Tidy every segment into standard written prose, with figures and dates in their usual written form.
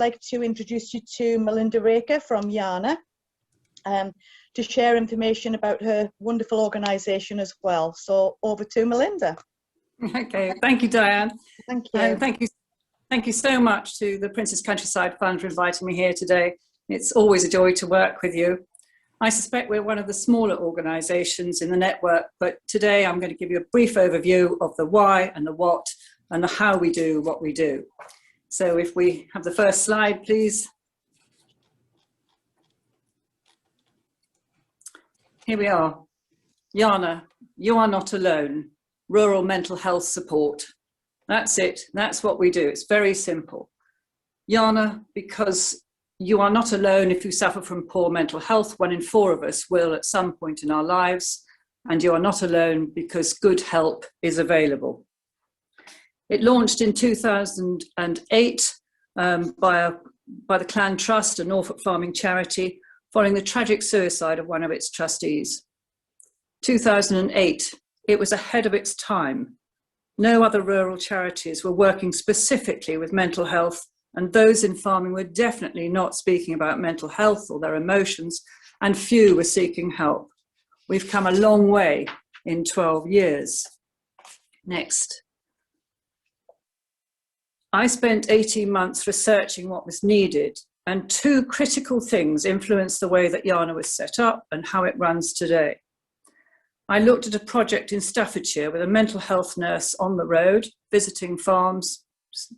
like to introduce you to Melinda Raker from YANA to share information about her wonderful organisation as well. So over to Melinda. Okay, thank you, Diane. Thank you. And thank you so much to the Princess Countryside Fund for inviting me here today. It's always a joy to work with you. I suspect we're one of the smaller organisations in the network, but today I'm going to give you a brief overview of the why and the what and the how we do what we do. So if we have the first slide, please. Here we are. YANA, you are not alone. Rural mental health support. That's it. That's what we do. It's very simple. YANA, because you are not alone if you suffer from poor mental health. 1 in 4 of us will at some point in our lives. And you are not alone because good help is available. It launched in 2008 by the Clan Trust, a Norfolk farming charity, following the tragic suicide of one of its trustees. 2008, it was ahead of its time. No other rural charities were working specifically with mental health, and those in farming were definitely not speaking about mental health or their emotions, and few were seeking help. We've come a long way in 12 years. Next. I spent 18 months researching what was needed, and 2 critical things influenced the way that YANA was set up and how it runs today. I looked at a project in Staffordshire with a mental health nurse on the road, visiting farms,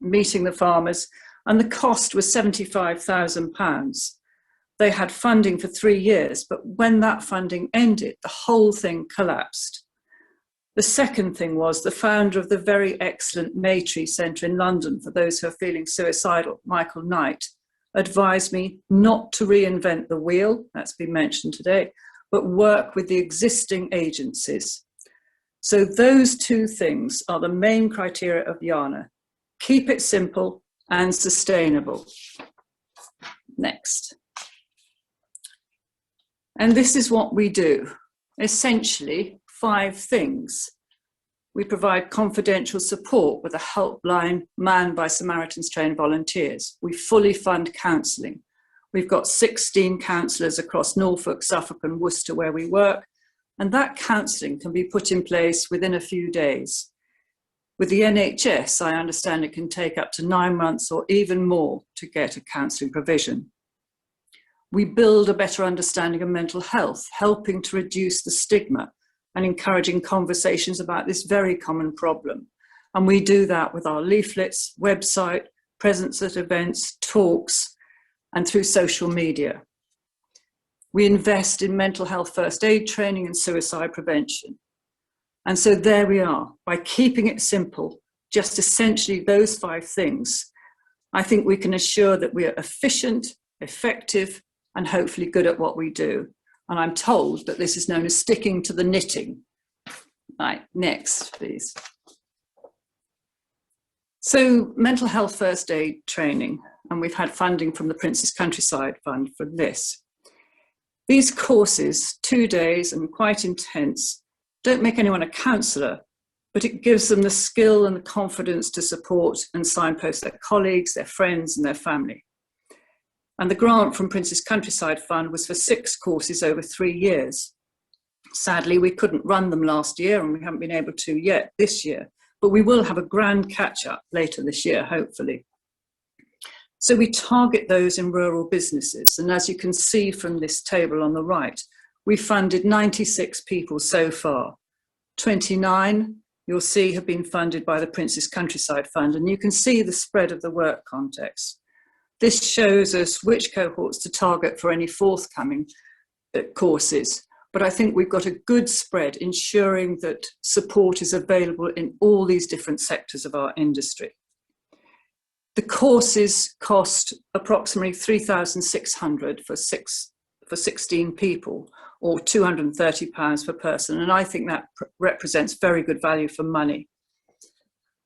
meeting the farmers, and the cost was £75,000. They had funding for 3 years, but when that funding ended, the whole thing collapsed. The second thing was the founder of the very excellent Maytree Centre in London for those who are feeling suicidal, Michael Knight, advised me not to reinvent the wheel, that's been mentioned today, but work with the existing agencies. So those 2 things are the main criteria of YANA. Keep it simple and sustainable. Next. And this is what we do. Essentially, 5 things. We provide confidential support with a helpline manned by Samaritans trained volunteers. We fully fund counselling. We've got 16 counsellors across Norfolk, Suffolk and Worcester where we work, and that counselling can be put in place within a few days. With the NHS, I understand it can take up to 9 months or even more to get a counselling provision. We build a better understanding of mental health, helping to reduce the stigma and encouraging conversations about this very common problem. And we do that with our leaflets, website, presence at events, talks, and through social media. We invest in mental health first aid training and suicide prevention. And so there we are, by keeping it simple, just essentially those 5 things, I think we can assure that we are efficient, effective, and hopefully good at what we do. And I'm told that this is known as sticking to the knitting. Right, next, please. So mental health first aid training, and we've had funding from the Princess Countryside Fund for this. These courses, 2 days and quite intense, don't make anyone a counsellor, but it gives them the skill and the confidence to support and signpost their colleagues, their friends and their family. And the grant from Princess Countryside Fund was for 6 courses over 3 years. Sadly, we couldn't run them last year and we haven't been able to yet this year, but we will have a grand catch-up later this year, hopefully. So we target those in rural businesses. And as you can see from this table on the right, we funded 96 people so far. 29, you'll see, have been funded by the Princess Countryside Fund, and you can see the spread of the work context. This shows us which cohorts to target for any forthcoming courses. But I think we've got a good spread, ensuring that support is available in all these different sectors of our industry. The courses cost approximately £3,600 for 16 people, or £230 per person, and I think that represents very good value for money.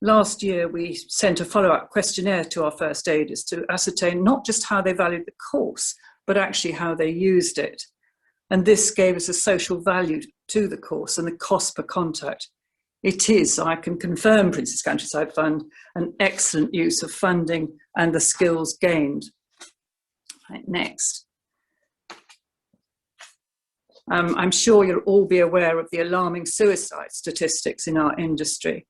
Last year, we sent a follow-up questionnaire to our first aiders to ascertain not just how they valued the course, but actually how they used it. And this gave us a social value to the course and the cost per contact. It is, I can confirm, Princess Countryside Fund, an excellent use of funding and the skills gained. Right, next. I'm sure you'll all be aware of the alarming suicide statistics in our industry.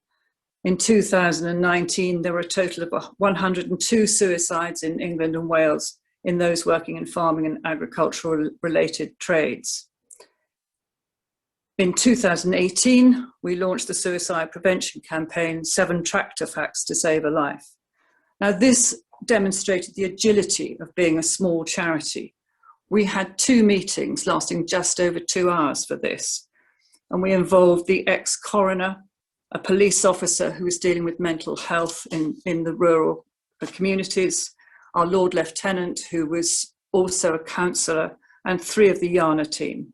In 2019, there were a total of 102 suicides in England and Wales in those working in farming and agricultural related trades. In 2018, we launched the suicide prevention campaign, 7 Tractor Facts to Save a Life. Now, this demonstrated the agility of being a small charity. We had 2 meetings lasting just over 2 hours for this. And we involved the ex-coroner, a police officer who was dealing with mental health in the rural communities, our Lord Lieutenant, who was also a counsellor, and 3 of the YANA team.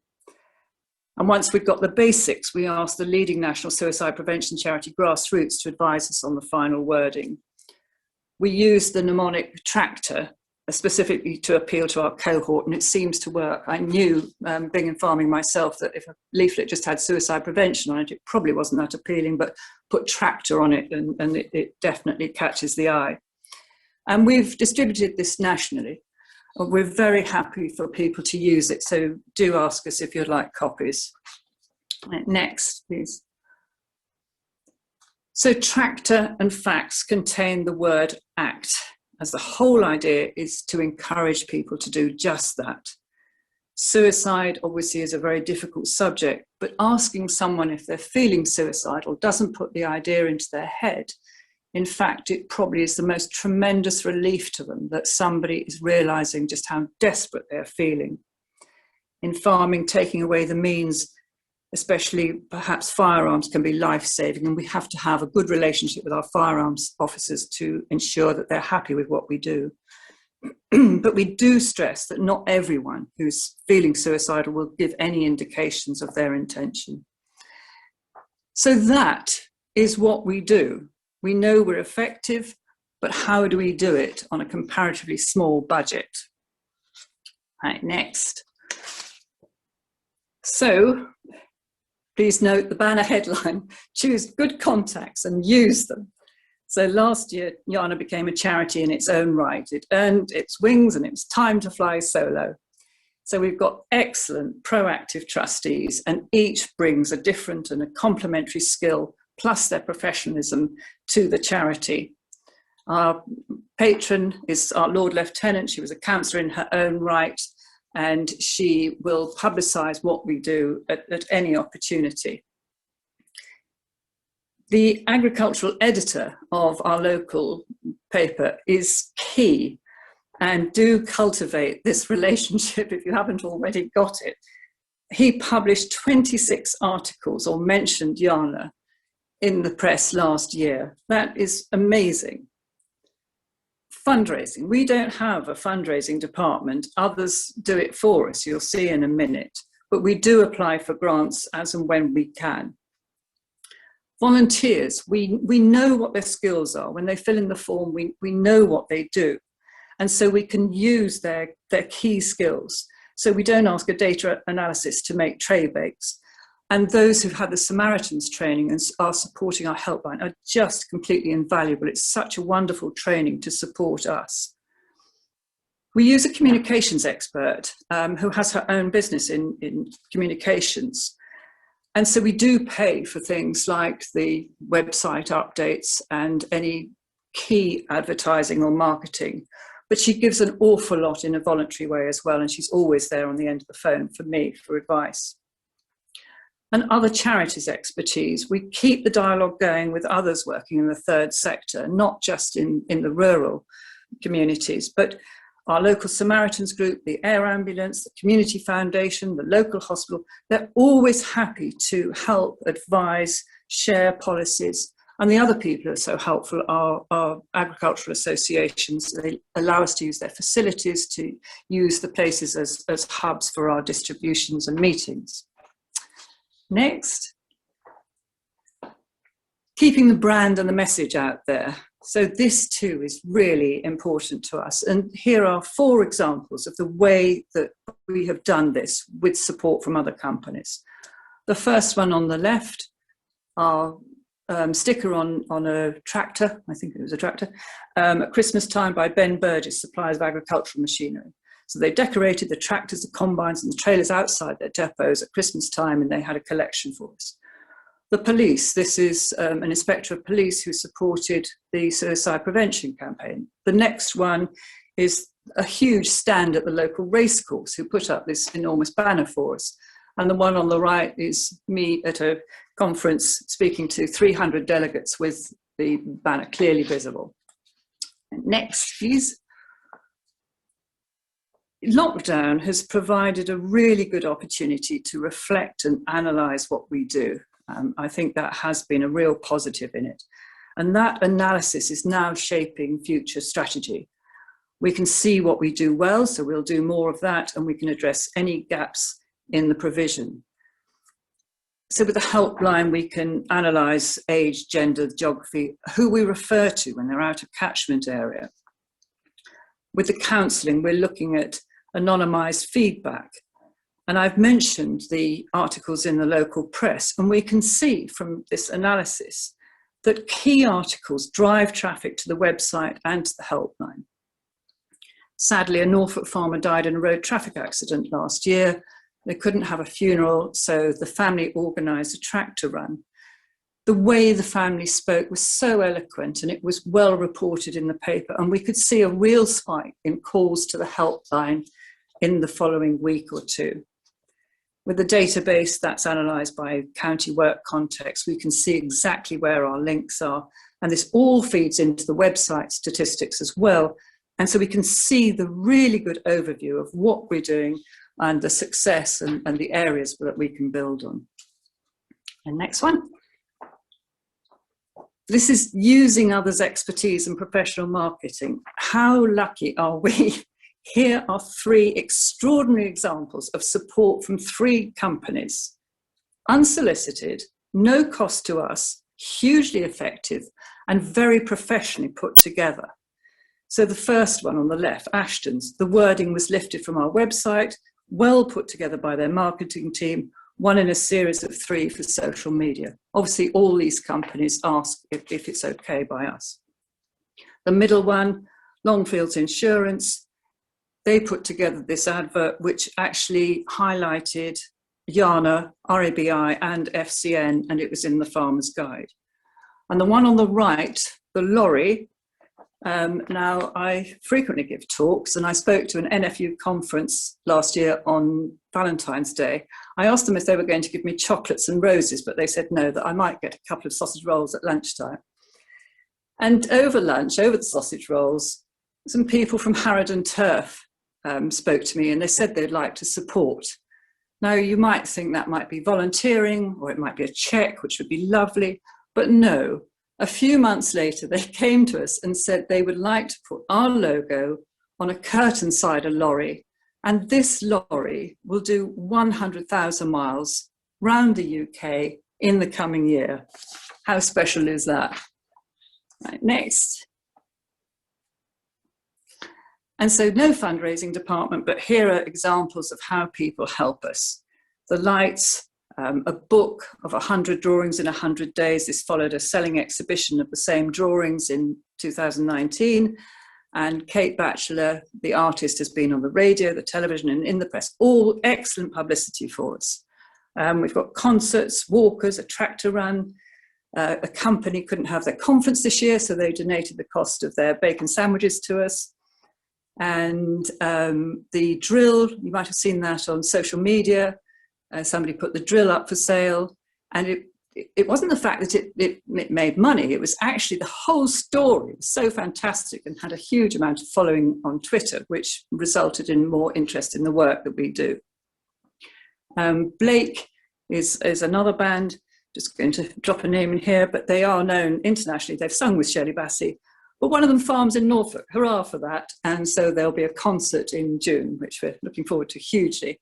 And once we'd got the basics, we asked the leading national suicide prevention charity, Grassroots, to advise us on the final wording. We used the mnemonic Tractor specifically to appeal to our cohort, and it seems to work. I knew, being in farming myself, that if a leaflet just had suicide prevention on it, it probably wasn't that appealing, but put Tractor on it and it definitely catches the eye. And we've distributed this nationally. We're very happy for people to use it, so do ask us if you'd like copies. Next, please. So Tractor and Facts contain the word act, as the whole idea is to encourage people to do just that. Suicide obviously is a very difficult subject, but asking someone if they're feeling suicidal doesn't put the idea into their head. In fact, it probably is the most tremendous relief to them that somebody is realizing just how desperate they're feeling. In farming, taking away the means, especially perhaps firearms, can be life-saving, and we have to have a good relationship with our firearms officers to ensure that they're happy with what we do. But we do stress that not everyone who's feeling suicidal will give any indications of their intention. So that is what we do. We know we're effective, but how do we do it on a comparatively small budget? Right, next. So, please note the banner headline, choose good contacts and use them. So last year, YANA became a charity in its own right. It earned its wings and it was time to fly solo. So we've got excellent proactive trustees, and each brings a different and a complementary skill plus their professionalism to the charity. Our patron is our Lord Lieutenant. She was a counsellor in her own right, and she will publicise what we do at any opportunity. The agricultural editor of our local paper is key, and do cultivate this relationship if you haven't already got it. He published 26 articles or mentioned YANA in the press last year. That is amazing. Fundraising. We don't have a fundraising department. Others do it for us, you'll see in a minute. But we do apply for grants as and when we can. Volunteers. We know what their skills are. When they fill in the form, we know what they do. And so we can use their key skills. So we don't ask a data analysis to make tray bakes. And those who've had the Samaritans training and are supporting our helpline are just completely invaluable. It's such a wonderful training to support us. We use a communications expert who has her own business in communications. And so we do pay for things like the website updates and any key advertising or marketing. But she gives an awful lot in a voluntary way as well. And she's always there on the end of the phone for me for advice. And other charities expertise. We keep the dialogue going with others working in the third sector, not just in the rural communities, but our local Samaritans group, the air ambulance, the community foundation, the local hospital. They're always happy to help, advise, share policies. And the other people who are so helpful are our agricultural associations. They allow us to use their facilities, to use the places as hubs for our distributions and meetings. Next, keeping the brand and the message out there. So this too is really important to us. And here are 4 examples of the way that we have done this with support from other companies. The first one on the left, our sticker on a tractor, I think it was a tractor, at Christmas time by Ben Burgess, suppliers of agricultural machinery. So they decorated the tractors, the combines and the trailers outside their depots at Christmas time, and they had a collection for us. The police, this is an inspector of police who supported the suicide prevention campaign. The next one is a huge stand at the local racecourse who put up this enormous banner for us. And the one on the right is me at a conference speaking to 300 delegates with the banner clearly visible. Next, please. Lockdown has provided a really good opportunity to reflect and analyse what we do. I think that has been a real positive in it. And that analysis is now shaping future strategy. We can see what we do well, so we'll do more of that, and we can address any gaps in the provision. So with the helpline, we can analyse age, gender, geography, who we refer to when they're out of catchment area. With the counselling, we're looking at anonymised feedback. And I've mentioned the articles in the local press, and we can see from this analysis that key articles drive traffic to the website and to the helpline. Sadly, a Norfolk farmer died in a road traffic accident last year. They couldn't have a funeral, so the family organised a tractor run. The way the family spoke was so eloquent, and it was well reported in the paper, and we could see a real spike in calls to the helpline in the following week or two. With the database that's analysed by county work context, we can see exactly where our links are, and this all feeds into the website statistics as well. And so we can see the really good overview of what we're doing and the success and the areas that we can build on. And next one. This is using others' expertise and professional marketing. How lucky are we? Here are 3 extraordinary examples of support from 3 companies. Unsolicited, no cost to us, hugely effective, and very professionally put together. So the first one on the left, Ashton's, the wording was lifted from our website, well put together by their marketing team, one in a series of 3 for social media. Obviously, all these companies ask if it's okay by us. The middle one, Longfields Insurance, they put together this advert which actually highlighted YANA, RABI and FCN, and it was in the Farmer's Guide. And the one on the right, the lorry, now I frequently give talks, and I spoke to an NFU conference last year on Valentine's Day. I asked them if they were going to give me chocolates and roses, but they said no, that I might get a couple of sausage rolls at lunchtime. And over lunch, over the sausage rolls, some people from Harrod and Turf spoke to me, and they said they'd like to support. Now, you might think that might be volunteering, or it might be a cheque, which would be lovely, but no. A few months later, they came to us and said they would like to put our logo on a curtain cider lorry, and this lorry will do 100,000 miles round the UK in the coming year. How special is that? Right, next. And so no fundraising department, but here are examples of how people help us. The lights, a book of 100 drawings in 100 days. This followed a selling exhibition of the same drawings in 2019. And Kate Batchelor, the artist, has been on the radio, the television, and in the press. All excellent publicity for us. We've got concerts, walkers, a tractor run. A company couldn't have their conference this year, so they donated the cost of their bacon sandwiches to us. And the drill, you might have seen that on social media. Somebody put the drill up for sale, and it wasn't the fact that it made money, it was actually the whole story. It was so fantastic and had a huge amount of following on Twitter, which resulted in more interest in the work that we do. Blake is another band, just going to drop a name in here, but they are known internationally. They've sung with Shirley Bassey, but one of them farms in Norfolk, hurrah for that. And so there'll be a concert in June, which we're looking forward to hugely.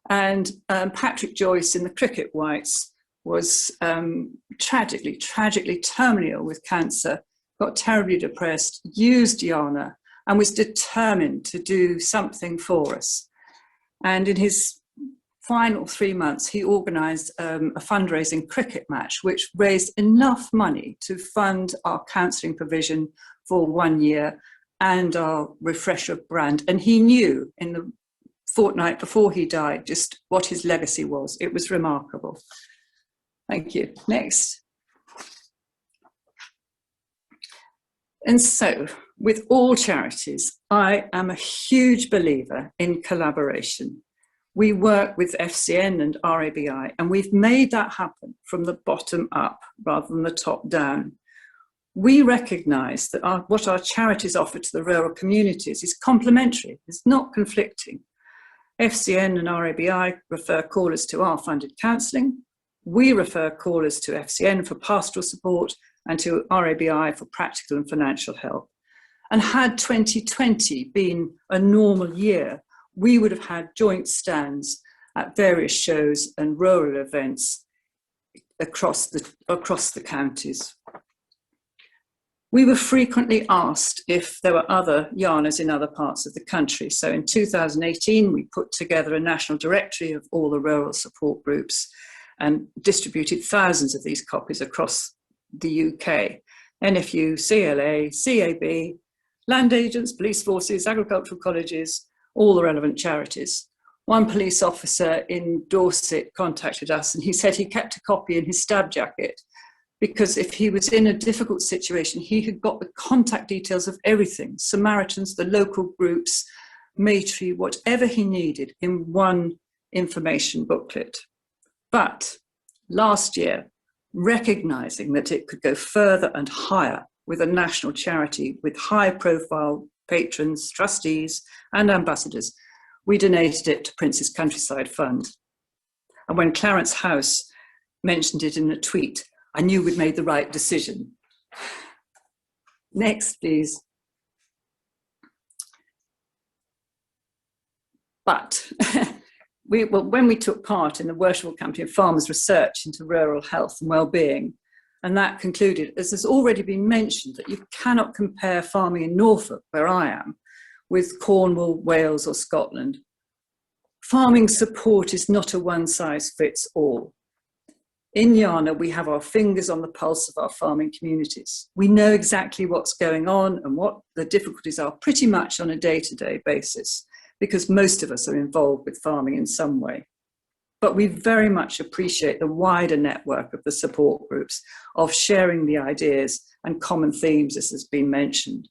And Patrick Joyce in the Cricket Whites was tragically terminally ill with cancer, got terribly depressed, used YANA, and was determined to do something for us. And in his final 3 months, he organised a fundraising cricket match, which raised enough money to fund our counselling provision for 1 year and our refresher brand. And he knew in the fortnight before he died just what his legacy was. It was remarkable. Thank you. Next. And so, with all charities, I am a huge believer in collaboration. We work with FCN and RABI, and we've made that happen from the bottom up rather than the top down. We recognise that what our charities offer to the rural communities is complementary, it's not conflicting. FCN and RABI refer callers to our funded counselling. We refer callers to FCN for pastoral support and to RABI for practical and financial help. And had 2020 been a normal year, we would have had joint stands at various shows and rural events across the counties. We were frequently asked if there were other YANAs in other parts of the country. So in 2018, we put together a national directory of all the rural support groups and distributed thousands of these copies across the UK. NFU, CLA, CAB, land agents, police forces, agricultural colleges, all the relevant charities. One police officer in Dorset contacted us and he said he kept a copy in his stab jacket because if he was in a difficult situation, he had got the contact details of everything, Samaritans, the local groups, Matry, whatever he needed in one information booklet. But last year, recognising that it could go further and higher with a national charity with high profile patrons, trustees and ambassadors, we donated it to Prince's Countryside Fund. And when Clarence House mentioned it in a tweet, I knew we'd made the right decision. Next, please. But when we took part in the worshipful campaign of farmers' research into rural health and well-being, and that concluded, as has already been mentioned, that you cannot compare farming in Norfolk, where I am, with Cornwall, Wales or Scotland. Farming support is not a one-size-fits-all. In YANA, we have our fingers on the pulse of our farming communities. We know exactly what's going on and what the difficulties are pretty much on a day-to-day basis, because most of us are involved with farming in some way. But we very much appreciate the wider network of the support groups, of sharing the ideas and common themes, as has been mentioned.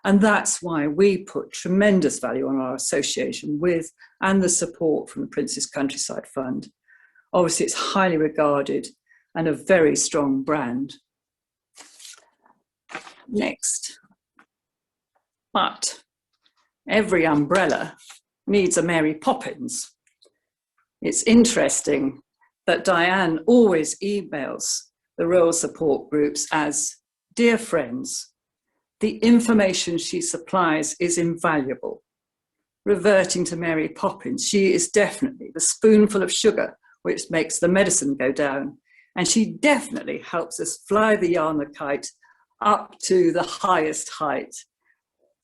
And that's why we put tremendous value on our association with and the support from the Prince's Countryside Fund. Obviously, it's highly regarded and a very strong brand. Next. But every umbrella needs a Mary Poppins. It's interesting that Diane always emails the rural support groups as, "Dear friends, the information she supplies is invaluable." Reverting to Mary Poppins, she is definitely the spoonful of sugar which makes the medicine go down. And she definitely helps us fly the YANA kite up to the highest height.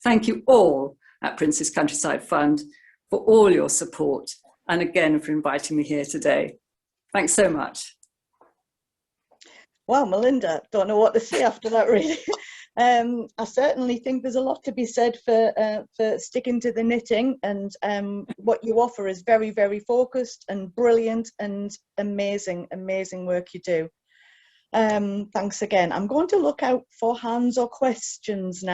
Thank you all at Prince's Countryside Fund for all your support and again for inviting me here today. Thanks so much. Wow, Melinda, don't know what to say after that, really. I certainly think there's a lot to be said for sticking to the knitting, and what you offer is very, very focused and brilliant and amazing, amazing work you do. Thanks again. I'm going to look out for hands or questions now.